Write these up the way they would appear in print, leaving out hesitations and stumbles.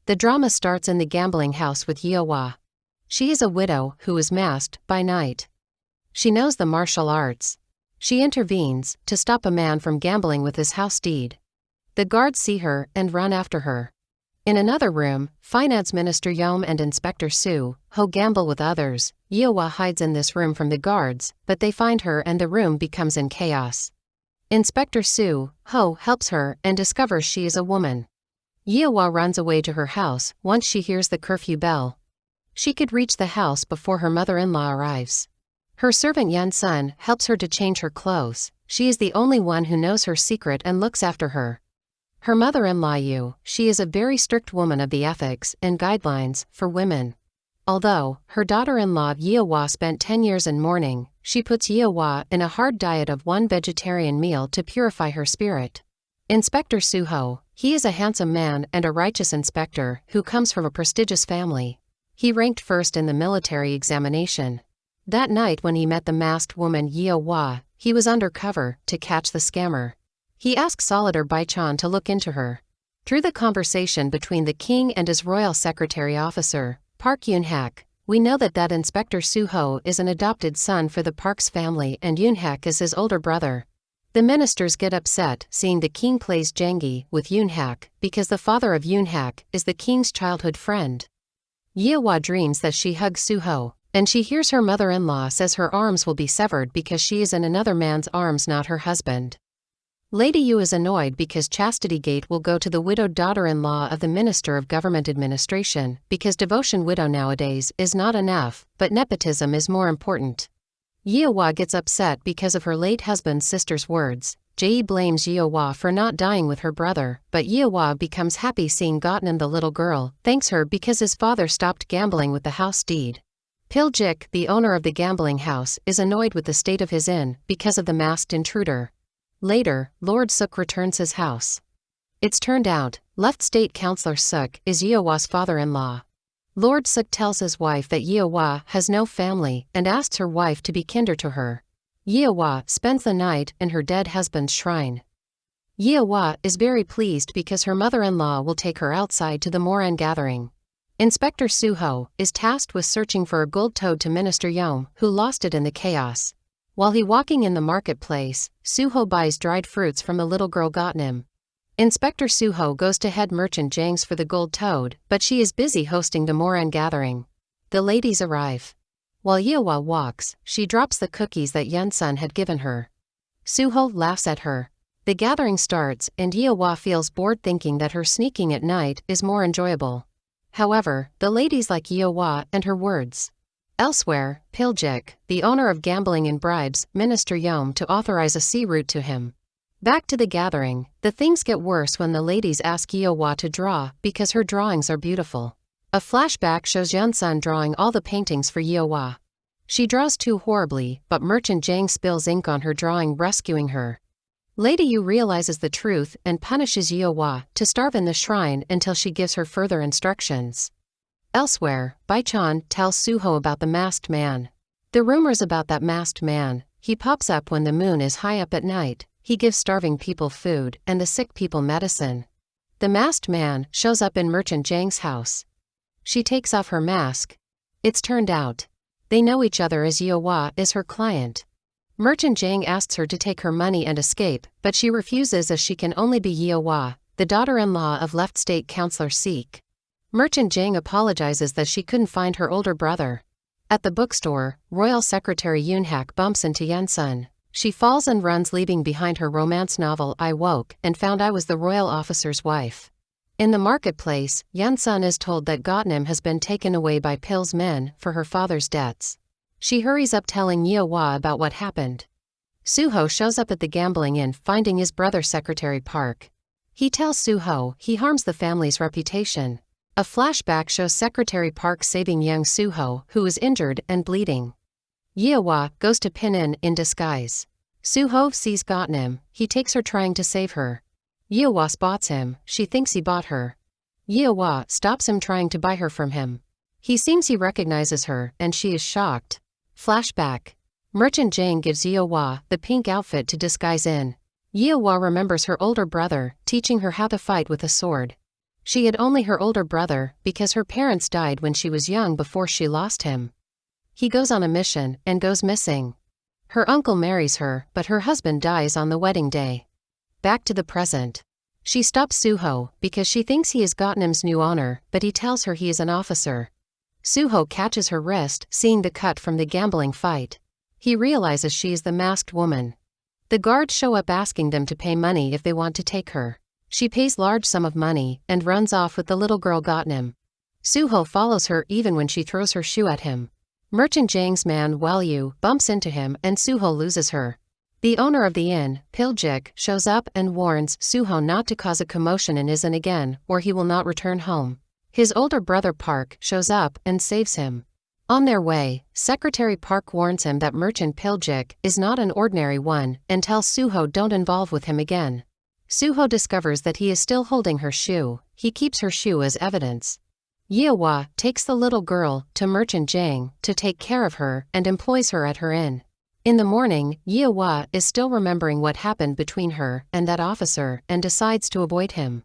The drama starts in the gambling house with Yeowa. She is a widow who is masked by night. She knows the martial arts. She intervenes to stop a man from gambling with his house deed. The guards see her and run after her. In another room, Finance Minister Yom and Inspector Suho gamble with others. Yeowa hides in this room from the guards, but they find her and the room becomes in chaos. Inspector Suho helps her and discovers she is a woman. Yeowa runs away to her house once she hears the curfew bell. She could reach the house before her mother-in-law arrives. Her servant Yun-sun helps her to change her clothes. She is the only one who knows her secret and looks after her. Her mother-in-law she is a very strict woman of the ethics and guidelines for women. Although her daughter-in-law Yeowa spent 10 years in mourning, she puts Yeowa in a hard diet of one vegetarian meal to purify her spirit. Inspector Suho, he is a handsome man and a righteous inspector who comes from a prestigious family. He ranked first in the military examination. That night when he met the masked woman Yeowa, he was undercover to catch the scammer. He asked Solitaire Baichan to look into her. Through the conversation between the king and his royal secretary officer, Park Yoon-hak, we know that Inspector Suho is an adopted son for the Park's family and Yoon-hak is his older brother. The ministers get upset seeing the king plays Jengi with Yoon-hak because the father of Yoon-hak is the king's childhood friend. Yeowa dreams that she hugs Suho, and she hears her mother-in-law says her arms will be severed because she is in another man's arms, not her husband. Lady Yu is annoyed because Chastity Gate will go to the widowed daughter-in-law of the Minister of Government Administration because devotion widow nowadays is not enough, but nepotism is more important. Yeowa gets upset because of her late husband's sister's words. Jae blames Yeowa for not dying with her brother, but Yeowa becomes happy seeing Gotnam the little girl, thanks her because his father stopped gambling with the house deed. Piljik, the owner of the gambling house, is annoyed with the state of his inn because of the masked intruder. Later, Lord Suk returns his house. It's turned out, left state councillor Suk is Yeowa's father-in-law. Lord Suk tells his wife that Yeowa has no family and asks her wife to be kinder to her. Yeowa spends the night in her dead husband's shrine. Yeowa is very pleased because her mother-in-law will take her outside to the Moran gathering. Inspector Suho is tasked with searching for a gold toad to Minister Yom, who lost it in the chaos. While he walking in the marketplace, Suho buys dried fruits from the little girl Gotnam. Inspector Suho goes to head merchant Jang's for the gold toad, but she is busy hosting the Moran gathering. The ladies arrive. While Yeowa walks, she drops the cookies that Yun-sun had given her. Suho laughs at her. The gathering starts and Yeowa feels bored thinking that her sneaking at night is more enjoyable. However, the ladies like Yeowa and her words. Elsewhere, Piljik, the owner of gambling and bribes Minister Yom to authorize a sea route to him. Back to the gathering, the things get worse when the ladies ask Yeowa to draw because her drawings are beautiful. A flashback shows Yun-sun drawing all the paintings for Yeowa. She draws too horribly, but Merchant Jang spills ink on her drawing, rescuing her. Lady Yu realizes the truth and punishes Yeowa to starve in the shrine until she gives her further instructions. Elsewhere, Baichan tells Suho about the masked man. The rumors about that masked man, he pops up when the moon is high up at night, he gives starving people food and the sick people medicine. The masked man shows up in Merchant Jang's house. She takes off her mask. It's turned out they know each other as Yeowa is her client. Merchant Jang asks her to take her money and escape, but she refuses as she can only be Yeowa, the daughter-in-law of left state councillor Sik. Merchant Jang apologizes that she couldn't find her older brother. At the bookstore, Royal Secretary Yoon-hak bumps into Yun-sun. She falls and runs, leaving behind her romance novel I Woke and Found I Was the Royal Officer's Wife. In the marketplace, Yun-sun is told that Gotnam has been taken away by Pil's men for her father's debts. She hurries up telling Yeowa about what happened. Suho shows up at the gambling inn finding his brother Secretary Park. He tells Suho he harms the family's reputation. A flashback shows Secretary Park saving young Suho, who is injured and bleeding. Yeowa goes to Pinyin in disguise. Suho sees Gotnam, he takes her trying to save her. Yeowa spots him, she thinks he bought her. Yeowa stops him trying to buy her from him. He seems he recognizes her and she is shocked. Flashback. Merchant Jang gives Yeowa the pink outfit to disguise in. Yeowa remembers her older brother, teaching her how to fight with a sword. She had only her older brother because her parents died when she was young before she lost him. He goes on a mission and goes missing. Her uncle marries her, but her husband dies on the wedding day. Back to the present. She stops Suho because she thinks he is Gautam's new owner, but he tells her he is an officer. Suho catches her wrist, seeing the cut from the gambling fight. He realizes she is the masked woman. The guards show up asking them to pay money if they want to take her. She pays large sum of money and runs off with the little girl Gautam. Suho follows her even when she throws her shoe at him. Merchant Jang's man Welyu bumps into him and Suho loses her. The owner of the inn, Piljik, shows up and warns Suho not to cause a commotion in his inn again or he will not return home. His older brother Park shows up and saves him. On their way, Secretary Park warns him that Merchant Piljik is not an ordinary one and tells Suho don't involve with him again. Suho discovers that he is still holding her shoe. He keeps her shoe as evidence. Yeowa takes the little girl to Merchant Jang to take care of her and employs her at her inn. In the morning, Yeowa is still remembering what happened between her and that officer and decides to avoid him.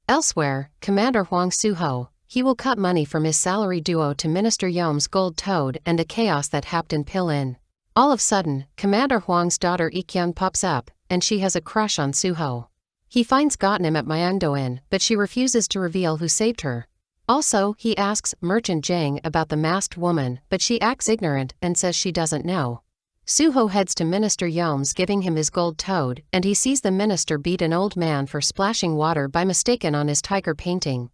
Elsewhere, Commander Huang Suho, he will cut money from his salary duo to Minister Yom's gold toad and the chaos that happened in Pil Inn. All of a sudden, Commander Huang's daughter Ikyung pops up, and she has a crush on Suho. He finds Gautam at Myeongdo Inn, but she refuses to reveal who saved her. Also, he asks Merchant Jang about the masked woman, but she acts ignorant and says she doesn't know. Suho heads to Minister Yom's giving him his gold toad, and he sees the minister beat an old man for splashing water by mistake on his tiger painting.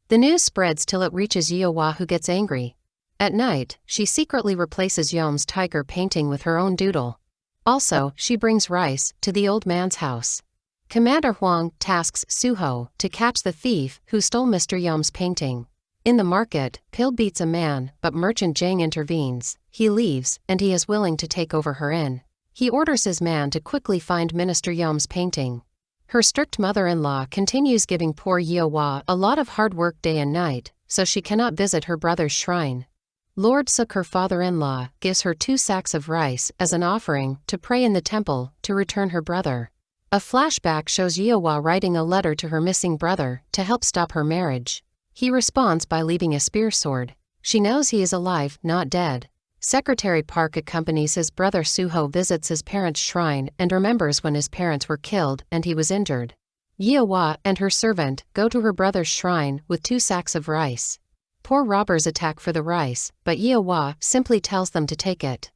The news spreads till it reaches Yeowa, who gets angry. At night, she secretly replaces Yom's tiger painting with her own doodle. Also, she brings rice to the old man's house. Commander Huang tasks Suho to catch the thief who stole Mr. Yom's painting. In the market, Pil beats a man, but Merchant Jang intervenes. He leaves, and he is willing to take over her inn. He orders his man to quickly find Minister Yom's painting. Her strict mother-in-law continues giving poor Yeowa a lot of hard work day and night, so she cannot visit her brother's shrine. Lord Suk, her father-in-law, gives her 2 sacks of rice as an offering to pray in the temple to return her brother. A flashback shows Yeowa writing a letter to her missing brother to help stop her marriage. He responds by leaving a spear sword. She knows he is alive, not dead. Secretary Park accompanies his brother Suho, visits his parents' shrine and remembers when his parents were killed and he was injured. Yeowa and her servant go to her brother's shrine with 2 sacks of rice. Poor robbers attack for the rice, but Yeowa simply tells them to take it.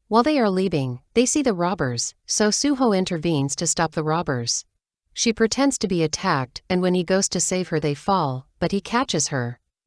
While they are leaving, they see the robbers, so Suho intervenes to stop the robbers. She pretends to be attacked, and when he goes to save her they fall, but he catches her.